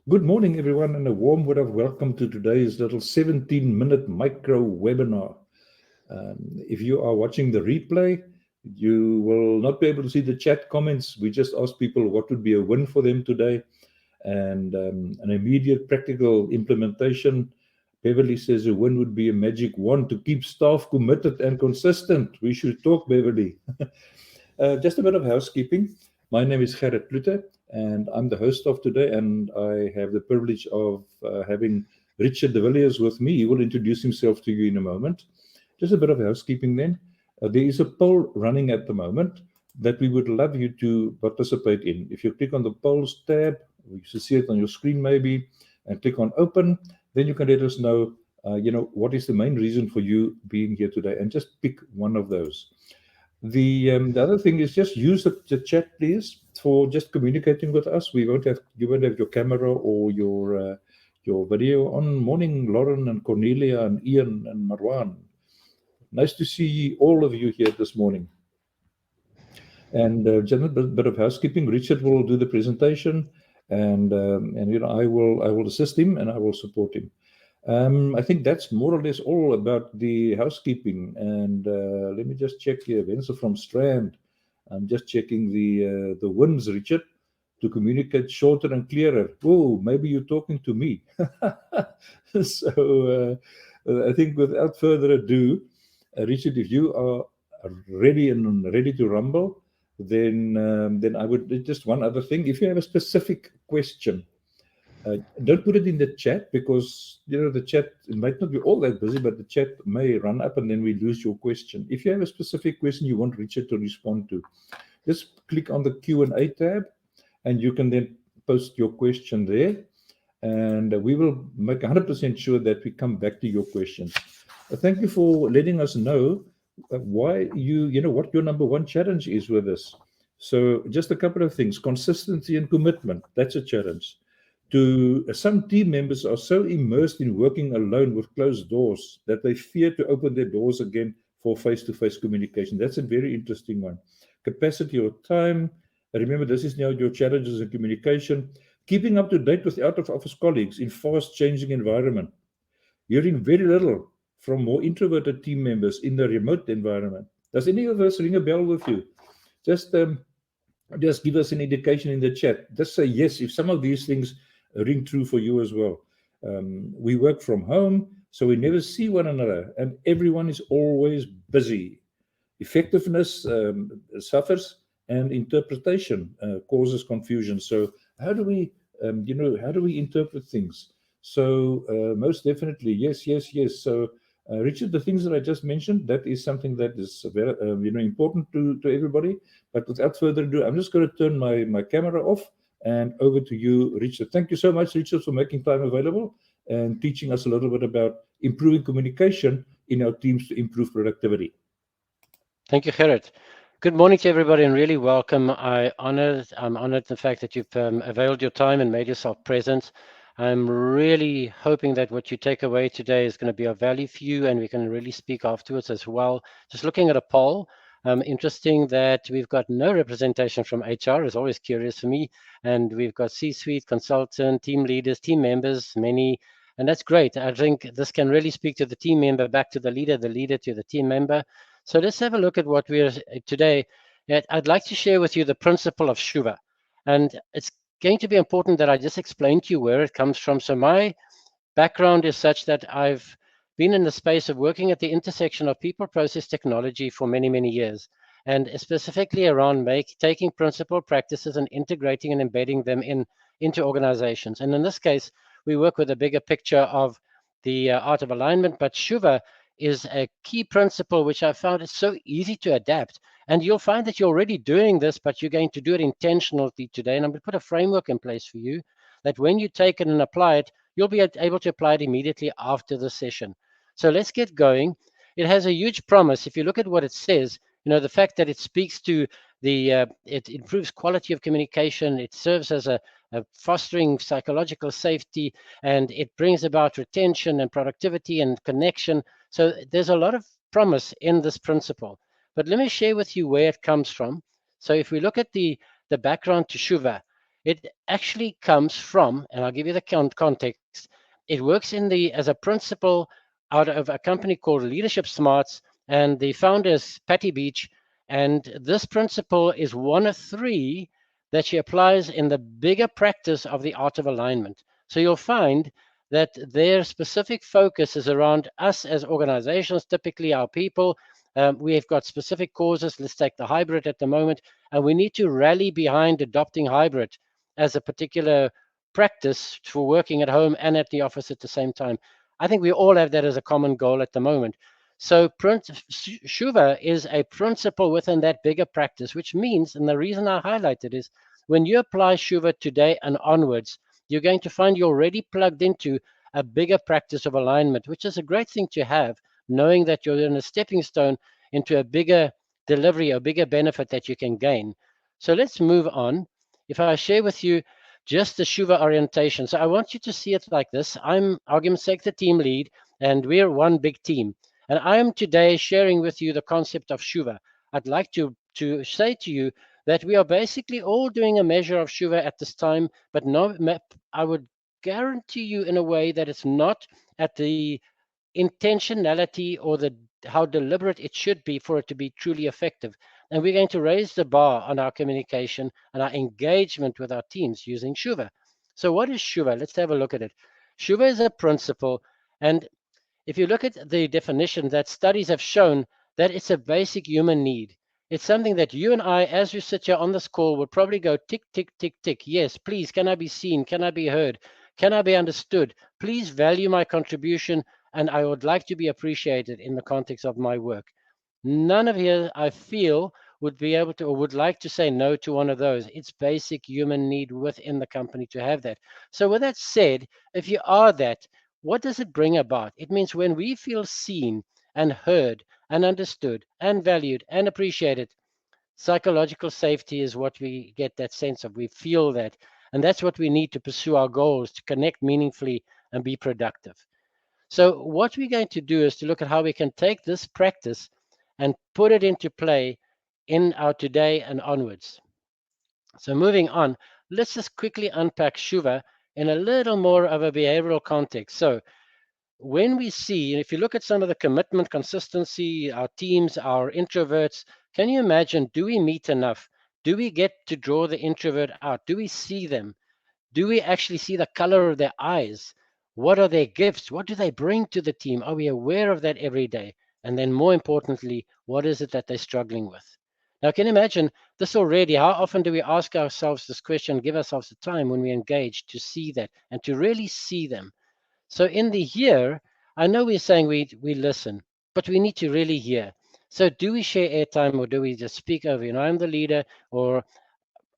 Good morning, everyone, and a warm word of welcome to today's little 17-minute micro webinar. If you are watching the replay, you will not be able to see the chat comments. We just asked people what would be a win for them today, and an immediate practical implementation. Beverly says a win would be a magic wand to keep staff committed and consistent. We should talk, Beverly. Just a bit of housekeeping. My name is Gerrit Klute, and I'm the host of today, and I have the privilege of having Richard de Villiers with me. He will introduce himself to you in a moment. Just a bit of housekeeping then. There is a poll running at the moment that we would love you to participate in. If you click on the polls tab, you should see it on your screen maybe, and click on open, then you can let us know, what is the main reason for you being here today, and just pick one of those. The other thing is just use the chat, please, for just communicating with us. You won't have your camera or your video on. Morning, Lauren and Cornelia and Ian and Marwan. Nice to see all of you here this morning. And just a bit of housekeeping. Richard will do the presentation, and I will assist him and I will support him. I think that's more or less all about the housekeeping. And let me just check here. Wenzel from Strand. I'm just checking the wins, Richard, to communicate shorter and clearer. Oh, maybe you're talking to me. So I think without further ado, Richard, if you are ready to rumble, then I would just one other thing. If you have a specific question, don't put it in the chat, because the chat, it might not be all that busy, but the chat may run up and then we lose your question. If you have a specific question you want Richard to respond to, just click on the Q&A tab and you can then post your question there, and we will make 100% sure that we come back to your questions. Thank you for letting us know why what your number one challenge is with this. So just a couple of things. Consistency and commitment, that's a challenge. Some team members are so immersed in working alone with closed doors that they fear to open their doors again for face-to-face communication. That's a very interesting one. Capacity or time. Remember, this is now your challenges in communication. Keeping up to date with out-of-office colleagues in fast-changing environment. Hearing very little from more introverted team members in the remote environment. Does any of us ring a bell with you? Just give us an indication in the chat. Just say yes if some of these things ring true for you as well. We work from home, so we never see one another, and everyone is always busy. Effectiveness suffers, and interpretation causes confusion. So how do we interpret things? So most definitely, yes. So Richard, the things that I just mentioned, that is something that is very important to everybody. But without further ado, I'm just going to turn my camera off and over to you, Richard. Thank you so much, Richard, for making time available and teaching us a little bit about improving communication in our teams to improve productivity. Thank you, Gerrit. Good morning to everybody, and really welcome. I'm honored the fact that you've availed your time and made yourself present. I'm really hoping that what you take away today is going to be of value for you, and we can really speak afterwards as well. Just looking at a poll, interesting that we've got no representation from HR, is always curious for me, and we've got C-suite, consultant, team leaders, team members, many, and that's great. I think this can really speak to the team member, back to the leader to the team member. So let's have a look at what we're today. I'd like to share with you the principle of SHUVA, and it's going to be important that I just explain to you where it comes from. So my background is such that I've been in the space of working at the intersection of people, process, technology for many, many years, and specifically around taking principle practices and integrating and embedding them into organizations. And in this case, we work with a bigger picture of the art of alignment, but SHUVA is a key principle which I found is so easy to adapt. And you'll find that you're already doing this, but you're going to do it intentionally today. And I'm going to put a framework in place for you that when you take it and apply it, you'll be able to apply it immediately after the session. So let's get going. It has a huge promise. If you look at what it says, the fact that it speaks to it improves quality of communication, it serves as a fostering psychological safety, and it brings about retention and productivity and connection. So there's a lot of promise in this principle. But let me share with you where it comes from. So if we look at the background to SHUVA, It actually comes from, and I'll give you the context, it works as a principle out of a company called Leadership Smarts, and the founder is Patty Beach. And this principle is one of three that she applies in the bigger practice of the art of alignment. So you'll find that their specific focus is around us as organizations, typically our people. We've got specific causes. Let's take the hybrid at the moment, and we need to rally behind adopting hybrid as a particular practice for working at home and at the office at the same time. I think we all have that as a common goal at the moment. So SHUVA is a principle within that bigger practice, which means, and the reason I highlight it is, when you apply SHUVA today and onwards, you're going to find you're already plugged into a bigger practice of alignment, which is a great thing to have, knowing that you're in a stepping stone into a bigger delivery, a bigger benefit that you can gain. So let's move on. If I share with you just the SHUVA orientation. So I want you to see it like this. I'm, argument's sake, the team lead, and we're one big team. And I am today sharing with you the concept of SHUVA. I'd like to say to you that we are basically all doing a measure of SHUVA at this time, but no, I would guarantee you in a way that it's not at the intentionality or the how deliberate it should be for it to be truly effective. And we're going to raise the bar on our communication and our engagement with our teams using SHUVA. So what is SHUVA? Let's have a look at it. SHUVA is a principle, and if you look at the definition, that studies have shown that it's a basic human need. It's something that you and I, as we sit here on this call, would probably go tick, tick, tick, tick. Yes, please, can I be seen? Can I be heard? Can I be understood? Please value my contribution, and I would like to be appreciated in the context of my work. None of here, I feel, would be able to or would like to say no to one of those. It's basic human need within the company to have that. So with that said, if you are that, what does it bring about? It means when we feel seen and heard and understood and valued and appreciated, psychological safety is what we get that sense of. We feel that. And that's what we need to pursue our goals, to connect meaningfully and be productive. So what we're going to do is to look at how we can take this practice and put it into play in our today and onwards. So moving on, let's just quickly unpack SHUVA in a little more of a behavioral context. So when we see, if you look at some of the commitment, consistency, our teams, our introverts, can you imagine, do we meet enough? Do we get to draw the introvert out? Do we see them? Do we actually see the color of their eyes? What are their gifts? What do they bring to the team? Are we aware of that every day? And then more importantly, what is it that they're struggling with? Now, can you imagine this already? How often do we ask ourselves this question, give ourselves the time when we engage to see that and to really see them? So in the here, I know we're saying we listen, but we need to really hear. So do we share airtime or do we just speak over, I'm the leader, or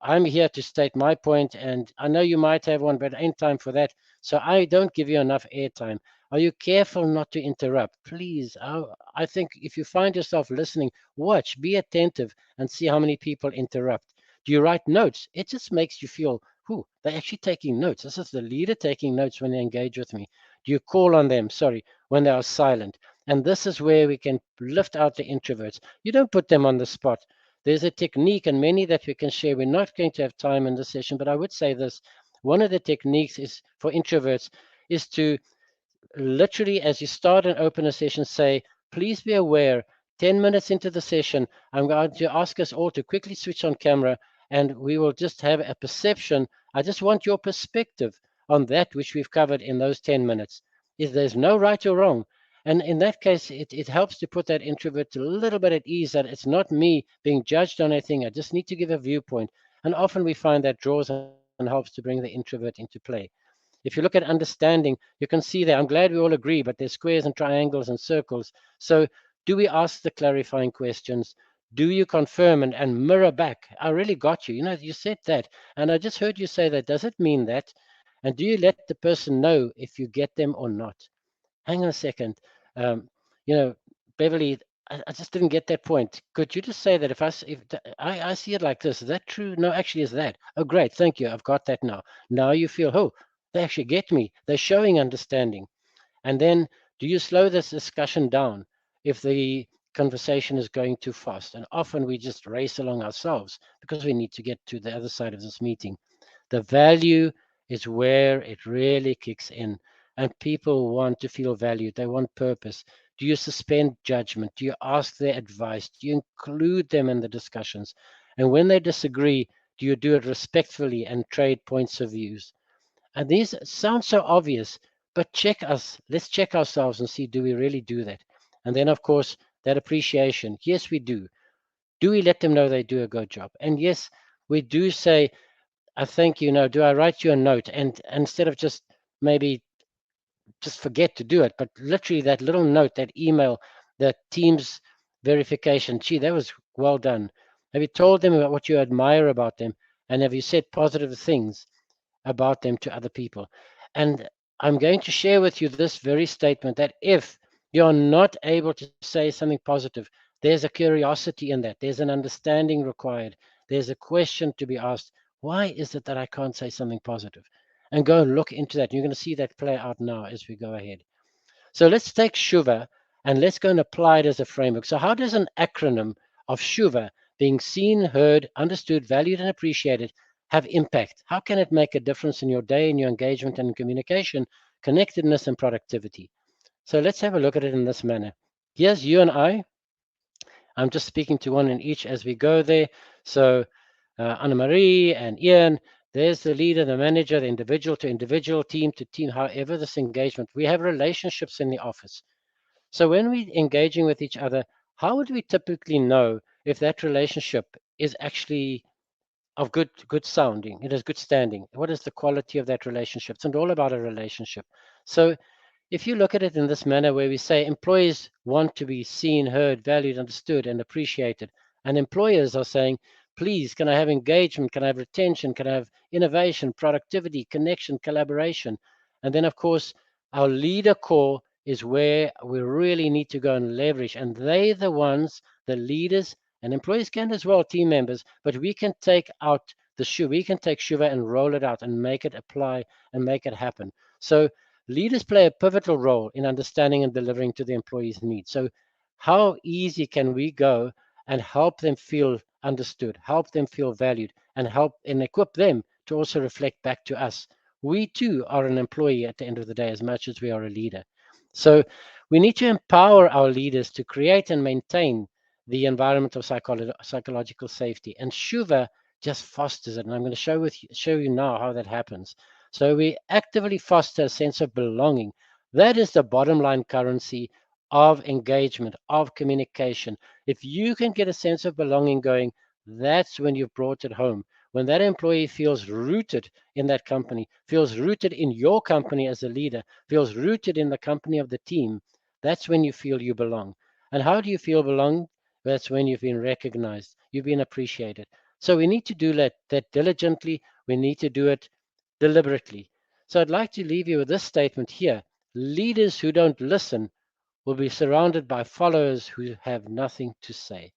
I'm here to state my point, and I know you might have one, but it ain't time for that. So I don't give you enough airtime. Are you careful not to interrupt? Please. I think if you find yourself listening, watch, be attentive, and see how many people interrupt. Do you write notes? It just makes you feel, they're actually taking notes. This is the leader taking notes when they engage with me. Do you call on them? Sorry, when they are silent. And this is where we can lift out the introverts. You don't put them on the spot. There's a technique and many that we can share. We're not going to have time in this session, but I would say this. One of the techniques is for introverts is to literally, as you start and open a session, say, please be aware, 10 minutes into the session, I'm going to ask us all to quickly switch on camera and we will just have a perception. I just want your perspective on that which we've covered in those 10 minutes. If there's no right or wrong, and in that case, it helps to put that introvert a little bit at ease that it's not me being judged on anything. I just need to give a viewpoint. And often we find that draws and helps to bring the introvert into play. If you look at understanding, you can see there, I'm glad we all agree, but there's squares and triangles and circles. So do we ask the clarifying questions? Do you confirm and mirror back? I really got you. You said that. And I just heard you say that. Does it mean that? And do you let the person know if you get them or not? Hang on a second. Um, Beverly, I just didn't get that point. Could you just say that if I see it like this, is that true? No, actually, is that? Oh, great. Thank you. I've got that now. Now you feel, they actually get me. They're showing understanding. And then do you slow this discussion down if the conversation is going too fast? And often we just race along ourselves because we need to get to the other side of this meeting. The value is where it really kicks in. And people want to feel valued. They want purpose. Do you suspend judgment? Do you ask their advice? Do you include them in the discussions? And when they disagree, do you do it respectfully and trade points of views? And these sound so obvious, but check us. Let's check ourselves and see, do we really do that? And then, of course, that appreciation. Yes, we do. Do we let them know they do a good job? And yes, we do say, I thank you. No, do I write you a note? And instead of just maybe just forget to do it, but literally that little note, that email, that Teams verification, gee, that was well done. Have you told them about what you admire about them? And have you said positive things about them to other people? And I'm going to share with you this very statement that if you're not able to say something positive, there's a curiosity in that. There's an understanding required. There's a question to be asked. Why is it that I can't say something positive? And go and look into that. You're going to see that play out now as we go ahead. So let's take SHUVA and let's go and apply it as a framework. So how does an acronym of SHUVA, being seen, heard, understood, valued, and appreciated, have impact? How can it make a difference in your day, in your engagement and communication, connectedness, and productivity? So let's have a look at it in this manner. Here's you and I. I'm just speaking to one in each as we go there. So Anna-Marie and Ian, there's the leader, the manager, the individual to individual, team to team, however this engagement. We have relationships in the office. So when we're engaging with each other, how would we typically know if that relationship is actually of good sounding, it is good standing? What is the quality of that relationship? It's all about a relationship. So if you look at it in this manner where we say employees want to be seen, heard, valued, understood, and appreciated, and employers are saying, please, can I have engagement? Can I have retention? Can I have innovation, productivity, connection, collaboration? And then, of course, our leader core is where we really need to go and leverage. And they're the ones, the leaders, and employees can as well, team members, but we can take out the SHUVA, we can take SHUVA and roll it out and make it apply and make it happen. So leaders play a pivotal role in understanding and delivering to the employees' needs. So how easy can we go and help them feel understood, help them feel valued, and help and equip them to also reflect back to us? We too are an employee at the end of the day as much as we are a leader. So we need to empower our leaders to create and maintain the environment of psychological safety. And SHUVA just fosters it. And I'm going to show you now how that happens. So we actively foster a sense of belonging. That is the bottom line currency of engagement, of communication. If you can get a sense of belonging going, that's when you've brought it home. When that employee feels rooted in that company, feels rooted in your company as a leader, feels rooted in the company of the team, that's when you feel you belong. And how do you feel belong? That's when you've been recognized, you've been appreciated. So we need to do that diligently. We need to do it deliberately. So I'd like to leave you with this statement here. Leaders who don't listen will be surrounded by followers who have nothing to say.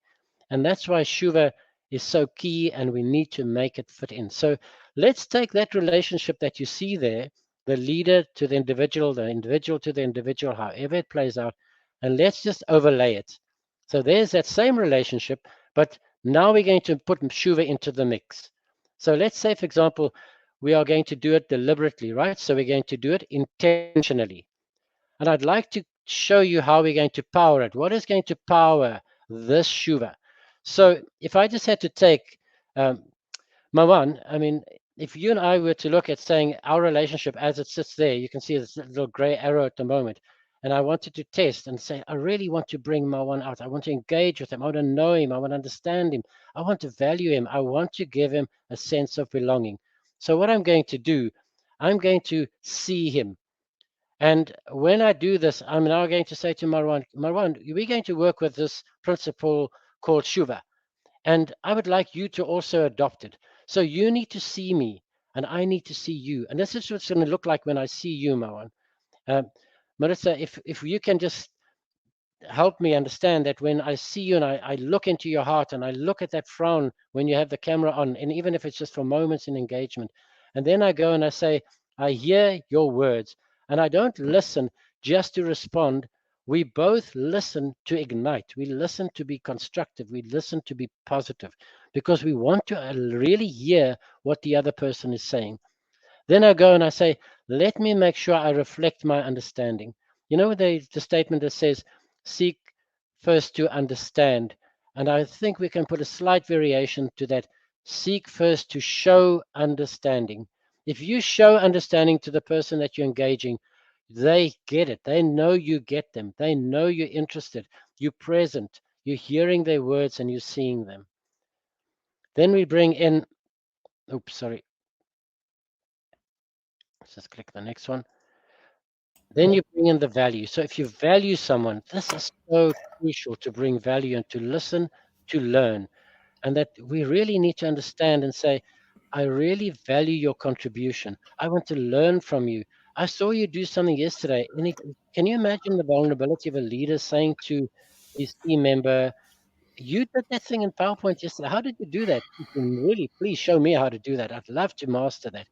And that's why SHUVA is so key, and we need to make it fit in. So let's take that relationship that you see there, the leader to the individual to the individual, however it plays out, and let's just overlay it. So there's that same relationship, but now we're going to put SHUVA into the mix. So let's say, for example, we are going to do it deliberately, right? So we're going to do it intentionally. And I'd like to show you how we're going to power it. What is going to power this SHUVA? So if I just had to take Mawan, I mean, if you and I were to look at saying our relationship as it sits there, you can see this little gray arrow at the moment. And I wanted to test and say, I really want to bring Mawan out. I want to engage with him. I want to know him. I want to understand him. I want to value him. I want to give him a sense of belonging. So what I'm going to do, I'm going to see him. And when I do this, I'm now going to say to Marwan, we're going to work with this principle called SHUVA. And I would like you to also adopt it. So you need to see me, and I need to see you. And this is what it's going to look like when I see you, Marwan. Marissa, if you can just help me understand that when I see you and I look into your heart and I look at that frown when you have the camera on, and even if it's just for moments in engagement, and then I go and I say, I hear your words, and I don't listen just to respond. We both listen to ignite. We listen to be constructive. We listen to be positive, because we want to really hear what the other person is saying. Then I go and I say, let me make sure I reflect my understanding. You know, the statement that says, seek first to understand. And I think we can put a slight variation to that. Seek first to show understanding. If you show understanding to the person that you're engaging, they get it. They know you get them. They know you're interested. You're present. You're hearing their words and you're seeing them. Then we bring in, oops, sorry. Let's just click the next one. Then you bring in the value. So if you value someone, this is so crucial to bring value and to listen, to learn. And that we really need to understand and say, I really value your contribution. I want to learn from you. I saw you do something yesterday. Can you imagine the vulnerability of a leader saying to his team member, you did that thing in PowerPoint yesterday. How did you do that? You can really please show me how to do that. I'd love to master that.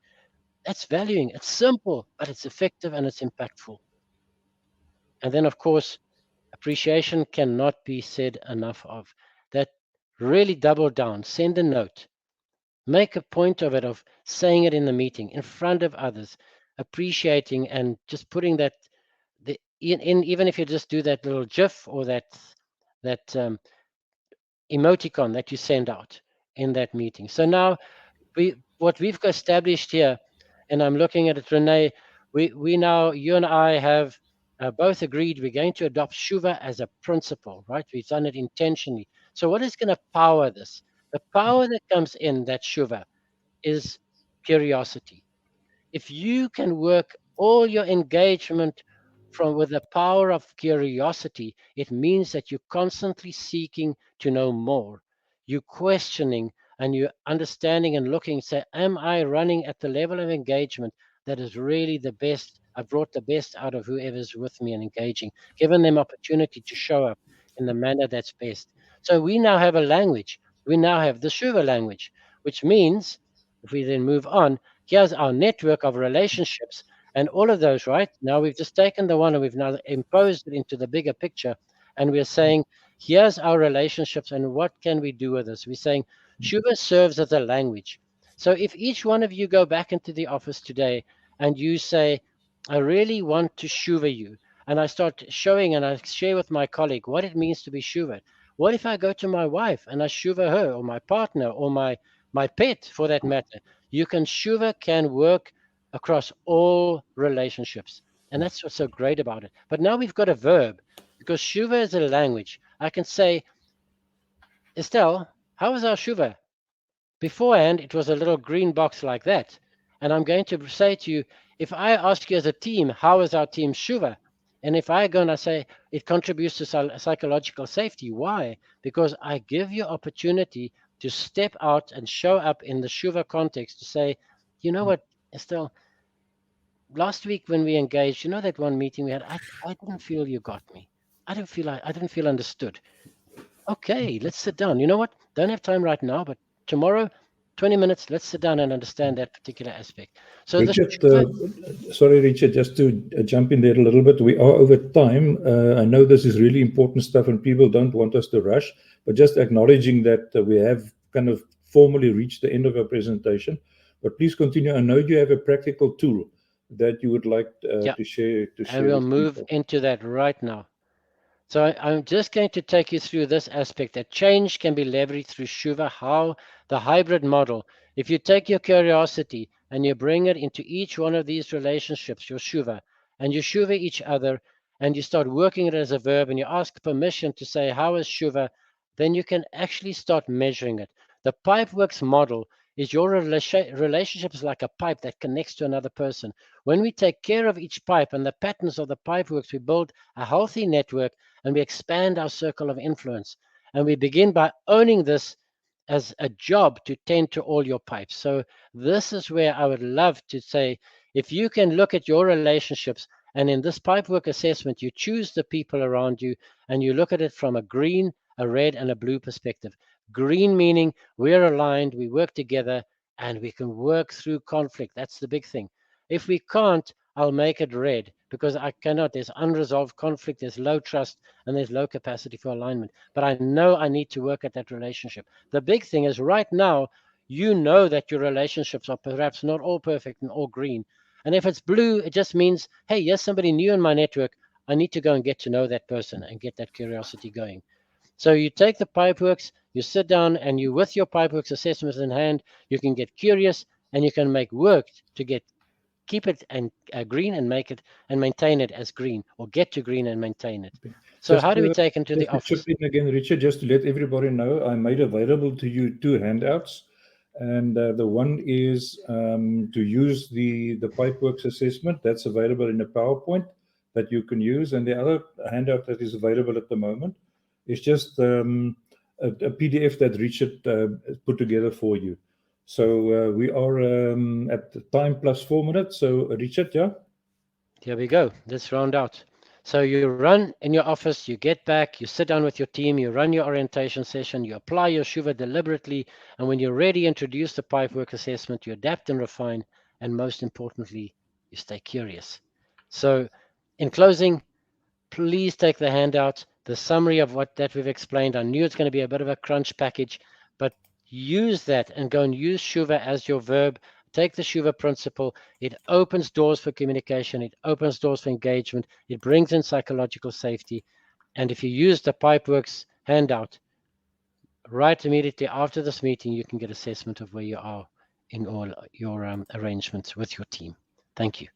That's valuing. It's simple, but it's effective and it's impactful. And then, of course, appreciation cannot be said enough of. That really double down, send a note, make a point of it, of saying it in the meeting, in front of others, appreciating and just putting that in even if you just do that little GIF or that emoticon that you send out in that meeting. So now what we've established here, and I'm looking at it, Renee, we now, you and I have both agreed we're going to adopt SHUVA as a principle, right? We've done it intentionally. So what is going to power this? The power that comes in that SHUVA is curiosity. If you can work all your engagement from with the power of curiosity, it means that you're constantly seeking to know more. You're questioning and you're understanding and looking, say, am I running at the level of engagement that is really the best? I've brought the best out of whoever's with me and engaging, given them opportunity to show up in the manner that's best. So we now have a language. We now have the SHUVA language, which means, if we then move on, here's our network of relationships and all of those, right? Now we've just taken the one and we've now imposed it into the bigger picture. And we're saying, here's our relationships and what can we do with this? We're saying SHUVA serves as a language. So if each one of you go back into the office today and you say, I really want to SHUVA you, and I start showing and I share with my colleague what it means to be SHUVA. What if I go to my wife and I SHUVA her, or my partner, or my pet for that matter? SHUVA can work across all relationships. And that's what's so great about it. But now we've got a verb, because SHUVA is a language. I can say, Estelle, how is our SHUVA? Beforehand, it was a little green box like that. And I'm going to say to you, if I ask you as a team, how is our team SHUVA? And if I go and I say it contributes to psychological safety, why? Because I give you opportunity to step out and show up in the SHUVA context to say, you know what, Estelle, last week when we engaged, you know that one meeting we had, I didn't feel you got me. I didn't feel understood. Okay, let's sit down. You know what? Don't have time right now, but tomorrow, 20 minutes, let's sit down and understand that particular aspect. So the Richard, SHUVA, sorry, Richard, just to jump in there a little bit. We are over time. I know this is really important stuff and people don't want us to rush, but just acknowledging that we have kind of formally reached the end of our presentation. But please continue. I know you have a practical tool that you would like yeah, to share and we'll with move people. into that right now. So I'm just going to take you through this aspect that change can be leveraged through SHUVA, how the hybrid model, if you take your curiosity and you bring it into each one of these relationships, your SHUVA, and you SHUVA each other, and you start working it as a verb, and you ask permission to say, how is SHUVA, then you can actually start measuring it. The Pipeworks model is your relationship is like a pipe that connects to another person. When we take care of each pipe and the patterns of the Pipeworks, we build a healthy network and we expand our circle of influence. And we begin by owning this as a job to tend to all your pipes. So this is where I would love to say, if you can look at your relationships and in this pipework assessment, you choose the people around you and you look at it from a green, a red, and a blue perspective. Green meaning we're aligned, we work together, and we can work through conflict. That's the big thing. If we can't, I'll make it red because I cannot. There's unresolved conflict, there's low trust, and there's low capacity for alignment. But I know I need to work at that relationship. The big thing is right now, you know that your relationships are perhaps not all perfect and all green. And if it's blue, it just means, hey, yes, somebody new in my network. I need to go and get to know that person and get that curiosity going. So you take the Pipeworks, you sit down, and you, with your Pipeworks assessment in hand, you can get curious and you can make work to keep it and green and make it and maintain it as green, or get to green and maintain it. So Just how do we take into the to chip office? in again, Richard, just to let everybody know, I made available to you 2 handouts. And the one is to use the Pipeworks assessment. That's available in a PowerPoint that you can use. And the other handout that is available at the moment is just a PDF that Richard put together for you. So we are at the time plus 4 minutes. So Richard, yeah? Here we go. Let's round out. So you run in your office, you get back, you sit down with your team, you run your orientation session, you apply your SHUVA deliberately, and when you're ready, introduce the Pipework assessment, you adapt and refine, and most importantly, you stay curious. So in closing, please take the handout, the summary of what that we've explained. I knew it's going to be a bit of a crunch package, but use that and go and use SHUVA as your verb. Take the SHUVA principle. It opens doors for communication. It opens doors for engagement. It brings in psychological safety. And if you use the Pipeworks handout, right immediately after this meeting, you can get assessment of where you are in all your arrangements with your team. Thank you.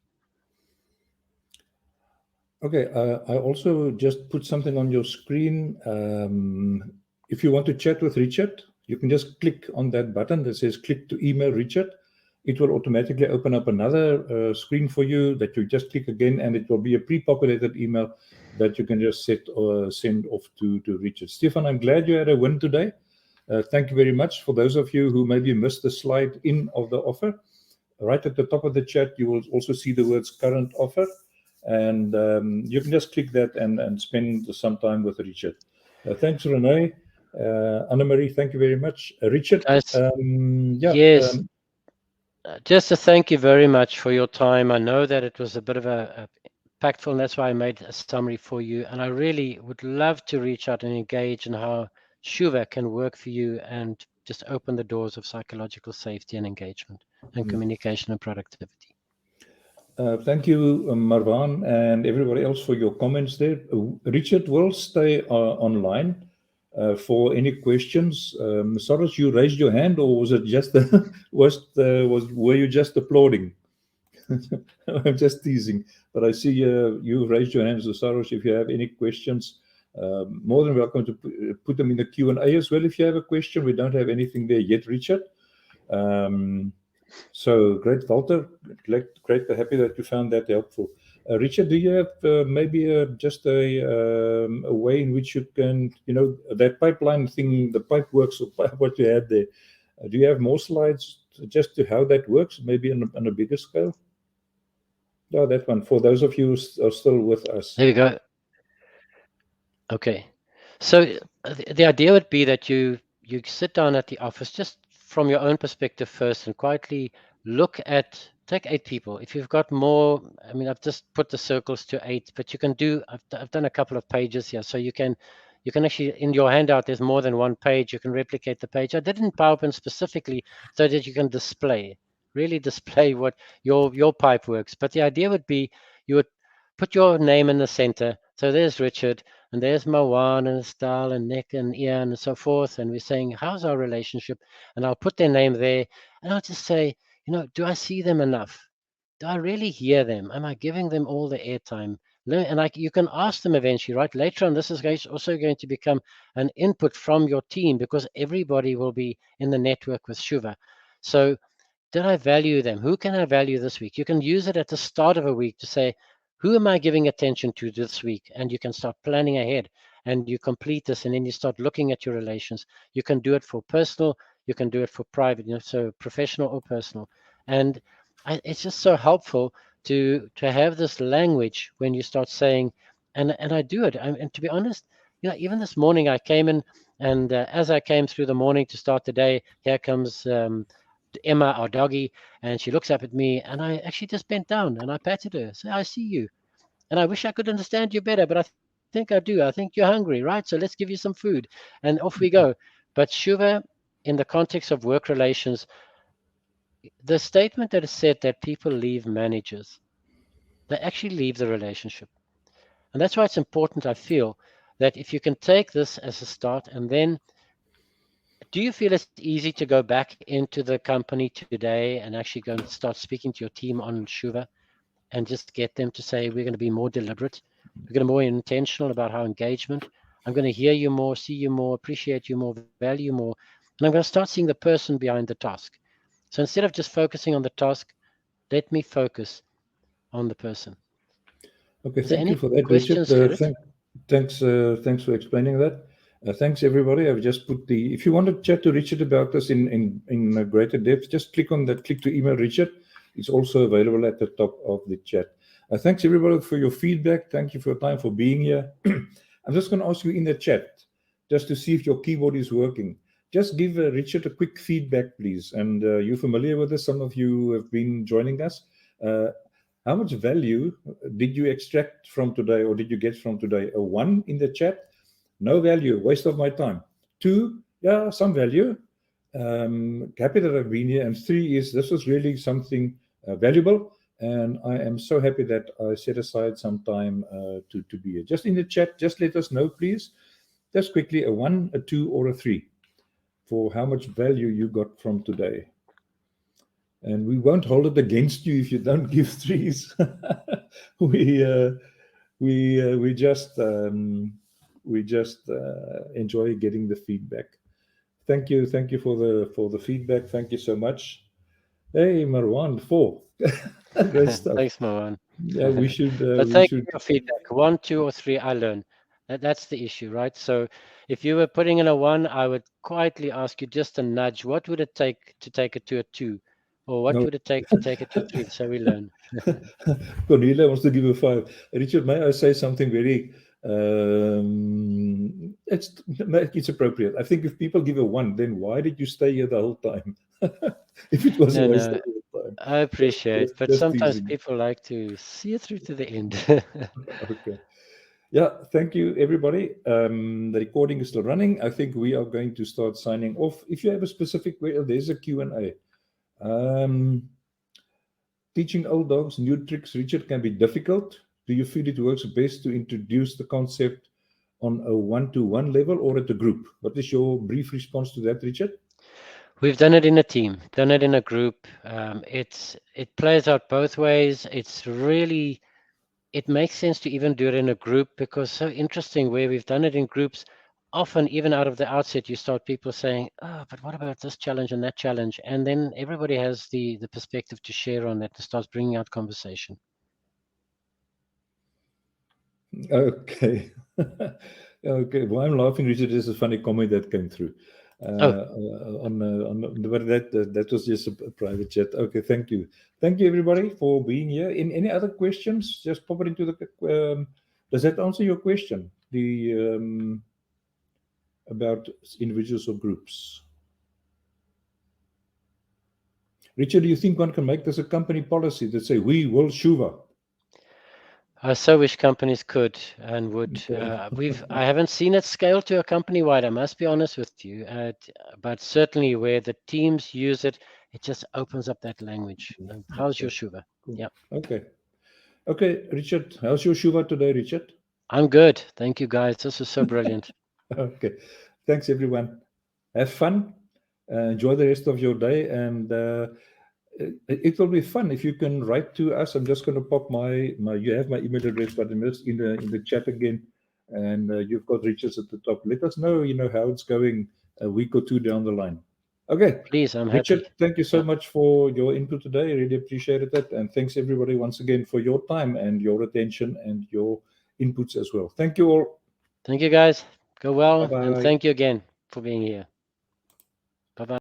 Okay, I also just put something on your screen. If you want to chat with Richard, you can just click on that button that says click to email Richard. It will automatically open up another screen for you that you just click again, and it will be a pre-populated email that you can just set or send off to Richard. Stefan, I'm glad you had a win today. Thank you very much. For those of you who maybe missed the slide in of the offer, right at the top of the chat, you will also see the words current offer. And you can just click that and spend some time with Richard. Thanks, Renee. Anna-Marie, thank you very much. Richard, Yes. Just to thank you very much for your time. I know that it was a bit of a impactful, and that's why I made a summary for you. And I really would love to reach out and engage in how SHUVA can work for you and just open the doors of psychological safety and engagement and communication and productivity. Thank you, Marwan, and everybody else for your comments there. Richard will stay online for any questions. Soros, you raised your hand, or was it just were you just applauding? I'm just teasing, but I see you raised your hand, so Soros. If you have any questions, more than welcome to put them in the Q&A as well. If you have a question, we don't have anything there yet, Richard. So great, Walter. Great, happy that you found that helpful. Richard, do you have maybe just a way in which you can, that pipeline thing, the Pipeworks, what you had there? Do you have more slides just to how that works, maybe on a bigger scale? No, that one, for those of you who are still with us. There you go. Okay. So the idea would be that you sit down at the office just from your own perspective first and quietly take 8 people. If you've got more, I mean, I've just put the circles to 8, but you can do, I've done a couple of pages here. So you can actually, in your handout, there's more than one page. You can replicate the page. I did in PowerPoint specifically so that you can really display what your pipe works. But the idea would be you would put your name in the center. So there's Richard, and there's Marwan and Estelle and Nick and Ian and so forth. And we're saying, how's our relationship? And I'll put their name there. And I'll just say, do I see them enough? Do I really hear them? Am I giving them all the airtime? And you can ask them eventually, right? Later on, this is also going to become an input from your team because everybody will be in the network with SHUVA. So did I value them? Who can I value this week? You can use it at the start of a week to say, who am I giving attention to this week? And you can start planning ahead and you complete this and then you start looking at your relations. You can do it for personal, you can do it for private, so professional or personal. And it's just so helpful to have this language when you start saying, and I do it. And to be honest, even this morning I came in and as I came through the morning to start the day, here comes Emma, our doggy, and she looks up at me, and I actually just bent down and I patted her. So I see you, and I wish I could understand you better, but I think I do. I think you're hungry, right? So let's give you some food, and off we go. But SHUVA, in the context of work relations, the statement that is said that people leave managers, they actually leave the relationship. And that's why it's important, I feel, that if you can take this as a start, and then do you feel it's easy to go back into the company today and actually go and start speaking to your team on SHUVA and just get them to say, we're going to be more deliberate, we're going to be more intentional about our engagement, I'm going to hear you more, see you more, appreciate you more, value you more, and I'm going to start seeing the person behind the task. So instead of just focusing on the task, let me focus on the person. Okay, Is there thank you any for that, Richard. questions, Gerrit? Thanks for explaining that. Thanks, everybody. I've just put the. If you want to chat to Richard about this in greater depth, just click on that. Click to email Richard. It's also available at the top of the chat. Thanks, everybody, for your feedback. Thank you for your time, for being here. I'm just going to ask you in the chat just to see if your keyboard is working. Just give Richard a quick feedback, please. And you're familiar with this. Some of you have been joining us. How much value did you extract from today, or did you get from today? A 1 in the chat, no value, waste of my time. 2, yeah, some value. Happy that I've been here. And 3 is this was really something valuable, and I am so happy that I set aside some time to be here. Just in the chat, just let us know, please. Just quickly, a 1, a 2, or a 3 for how much value you got from today. And we won't hold it against you if you don't give 3s. we just enjoy getting the feedback. Thank you for the feedback. Thank you so much. Hey, Marwan, 4. Great stuff. Thanks, Marwan. Yeah, we should. But thank you for your feedback. 1, 2, or 3, I learn. That's the issue, right? So if you were putting in a 1, I would quietly ask you just a nudge. What would it take to take it to a 2? Or what would it take to take it to a 3? So we learn. Cornelia wants to give a 5. Richard, may I say something very... it's appropriate. I think if people give a 1, then why did you stay here the whole time? If it was a waste of your time. I appreciate, but sometimes people like to see it through to the end. Okay. Yeah, thank you, everybody. The recording is still running. I think we are going to start signing off. If you have a specific, there's a Q&A. Teaching old dogs new tricks, Richard, can be difficult. Do you feel it works best to introduce the concept on a one-to-one level or at a group? What is your brief response to that, Richard? We've done it in a team, done it in a group. It plays out both ways. It makes sense to even do it in a group, because so interesting where we've done it in groups, often even out of the outset, you start people saying, oh, but what about this challenge and that challenge? And then everybody has the perspective to share on that and starts bringing out conversation. Okay. Okay. Well, I'm laughing, Richard. This is a funny comment that came through. But that was just a private chat. Okay, thank you everybody for being here. In any other questions, just pop it into the does that answer your question, the about individuals or groups? Richard, do you think one can make this a company policy that say we will SHUVA? I so wish companies could and would. I haven't seen it scale to a company wide, I must be honest with you. But certainly where the teams use it, it just opens up that language. How's your SHUVA? Cool. Yeah. Okay, Richard, how's your SHUVA today, Richard? I'm good. Thank you, guys. This is so brilliant. Okay. Thanks, everyone. Have fun. Enjoy the rest of your day, and it will be fun if you can write to us. I'm just going to pop my you have my email address, but in the chat again, and you've got Richard's at the top. Let us know, how it's going a week or 2 down the line. Okay, please, I'm Richard, happy. Thank you so much for your input today. I really appreciated that, and thanks everybody once again for your time and your attention and your inputs as well. Thank you all. Thank you, guys. Go well. Bye-bye. And thank you again for being here.